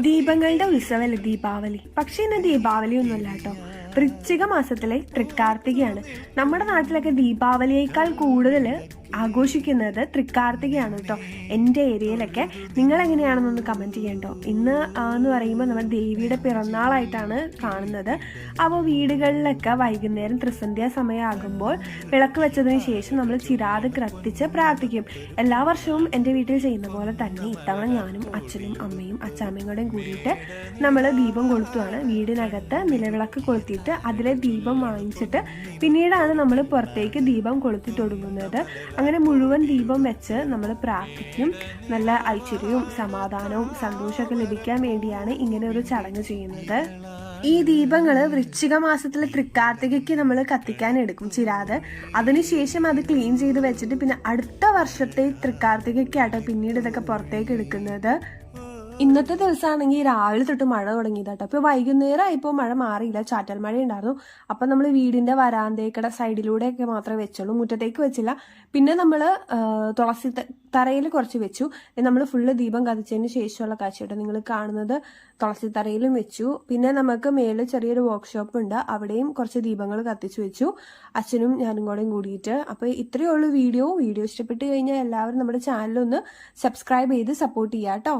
ദീപങ്ങളുടെ ഉത്സവമല്ലേ ദീപാവലി. പക്ഷെ ഇന്ന് ദീപാവലി ഒന്നുമല്ല കേട്ടോ. വൃശ്ചിക മാസത്തിലെ തൃക്കാർത്തികയാണ്. നമ്മുടെ നാട്ടിലൊക്കെ ദീപാവലിയേക്കാൾ കൂടുതൽ ആഘോഷിക്കുന്നത് തൃക്കാർത്തികയാണ് കേട്ടോ. എൻ്റെ ഏരിയയിലൊക്കെ നിങ്ങൾ എങ്ങനെയാണെന്നൊന്ന് കമൻറ്റ് ചെയ്യണ്ടോ. ഇന്ന് എന്ന് പറയുമ്പോൾ നമ്മൾ ദേവിയുടെ പിറന്നാളായിട്ടാണ് കാണുന്നത്. അപ്പോൾ വീടുകളിലൊക്കെ വൈകുന്നേരം ത്രിസന്ധ്യ സമയമാകുമ്പോൾ വിളക്ക് വെച്ചതിന് ശേഷം നമ്മൾ ചിരാത് കത്തിച്ച് പ്രാർത്ഥിക്കും. എല്ലാ വർഷവും എൻ്റെ വീട്ടിൽ ചെയ്യുന്ന പോലെ തന്നെ ഇത്തവണ ഞാനും അച്ഛനും അമ്മയും അച്ചാമ്മയും കൂടെയും കൂടിയിട്ട് നമ്മൾ ദീപം കൊളുത്തുവാണ്. വീടിനകത്ത് നിലവിളക്ക് കൊളുത്തിയിട്ട് അതിലെ ദീപം വാങ്ങിച്ചിട്ട് പിന്നീടാണ് നമ്മൾ പുറത്തേക്ക് ദീപം കൊളുത്തി തുടങ്ങുന്നത്. അങ്ങനെ മുഴുവൻ ദീപം വെച്ച് നമ്മൾ പ്രാർത്ഥിക്കും. നല്ല ഐശ്വര്യവും സമാധാനവും സന്തോഷമൊക്കെ ലഭിക്കാൻ വേണ്ടിയാണ് ഇങ്ങനെ ഒരു ചടങ്ങ് ചെയ്യുന്നത്. ഈ ദീപങ്ങൾ വൃശ്ചിക മാസത്തിലെ തൃക്കാർത്തികയ്ക്ക് നമ്മൾ കത്തിക്കാൻ എടുക്കും ചിരാത്. അതിനുശേഷം അത് ക്ലീൻ ചെയ്ത് വെച്ചിട്ട് പിന്നെ അടുത്ത വർഷത്തെ തൃക്കാർത്തികയ്ക്കാട്ടോ പിന്നീട് ഇതൊക്കെ പുറത്തേക്ക് എടുക്കുന്നത്. ഇന്നത്തെ ദിവസമാണെങ്കിൽ രാവിലെ തൊട്ട് മഴ തുടങ്ങിയതാട്ടോ. അപ്പോൾ വൈകുന്നേരം ആയപ്പോൾ മഴ മാറിയില്ല, ചാറ്റൽ മഴ ഉണ്ടായിരുന്നു. അപ്പം നമ്മൾ വീടിന്റെ വരാന്തേക്കടെ സൈഡിലൂടെയൊക്കെ മാത്രമേ വെച്ചുള്ളൂ, മുറ്റത്തേക്ക് വെച്ചില്ല. പിന്നെ നമ്മൾ തുളസി തറയിൽ കുറച്ച് വെച്ചു. നമ്മൾ ഫുള്ള് ദീപം കത്തിച്ചതിന് ശേഷമുള്ള കാഴ്ചയാട്ടോ നിങ്ങൾ കാണുന്നത്. തുളസി തറയിലും വെച്ചു. പിന്നെ നമുക്ക് മേളിൽ ചെറിയൊരു വർക്ക്ഷോപ്പ് ഉണ്ട്, അവിടെയും കുറച്ച് ദീപങ്ങൾ കത്തിച്ചു വെച്ചു, അച്ഛനും ഞാനും കൂടെയും കൂടിയിട്ട്. അപ്പോൾ ഇത്രയേ ഉള്ളൂ വീഡിയോ ഇഷ്ടപ്പെട്ട് കഴിഞ്ഞാൽ എല്ലാവരും നമ്മുടെ ചാനലൊന്ന് സബ്സ്ക്രൈബ് ചെയ്ത് സപ്പോർട്ട് ചെയ്യാം കേട്ടോ.